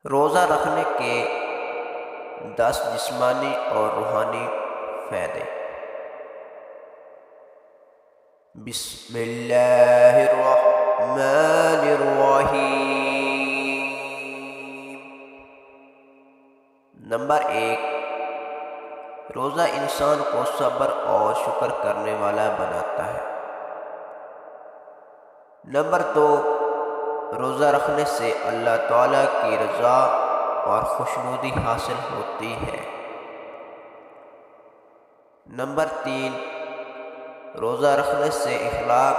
روزہ رکھنے کے 10 جسمانی اور روحانی فائدے۔ بسم اللہ الرحمن الرحیم۔ نمبر 1، روزہ انسان کو صبر اور شکر کرنے والا بناتا ہے۔ نمبر 2، روزہ رکھنے سے اللہ تعالیٰ کی رضا اور خوشنودی حاصل ہوتی ہے۔ نمبر 3، روزہ رکھنے سے اخلاق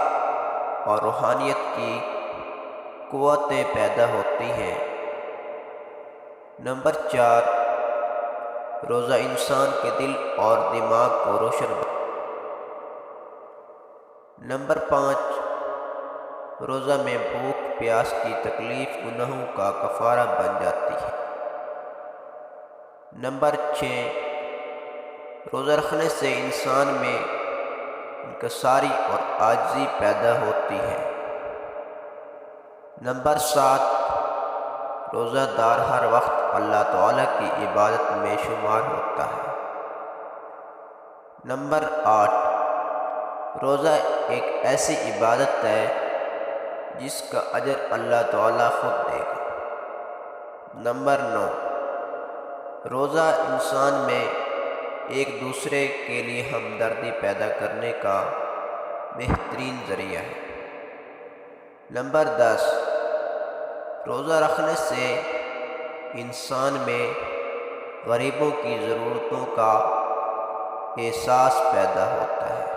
اور روحانیت کی قوتیں پیدا ہوتی ہیں۔ نمبر 4، روزہ انسان کے دل اور دماغ کو روشن بناتا ہے۔ نمبر 5، روزہ میں بھوک پیاس کی تکلیف گناہوں کا کفارہ بن جاتی ہے۔ نمبر 6، روزہ رکھنے سے انسان میں انکساری اور عاجزی پیدا ہوتی ہے۔ نمبر 7، روزہ دار ہر وقت اللہ تعالیٰ کی عبادت میں شمار ہوتا ہے۔ نمبر 8، روزہ ایک ایسی عبادت ہے جس کا اجر اللہ تعالیٰ خود دے گا۔ نمبر 9، روزہ انسان میں ایک دوسرے کے لیے ہمدردی پیدا کرنے کا بہترین ذریعہ ہے۔ نمبر 10، روزہ رکھنے سے انسان میں غریبوں کی ضرورتوں کا احساس پیدا ہوتا ہے۔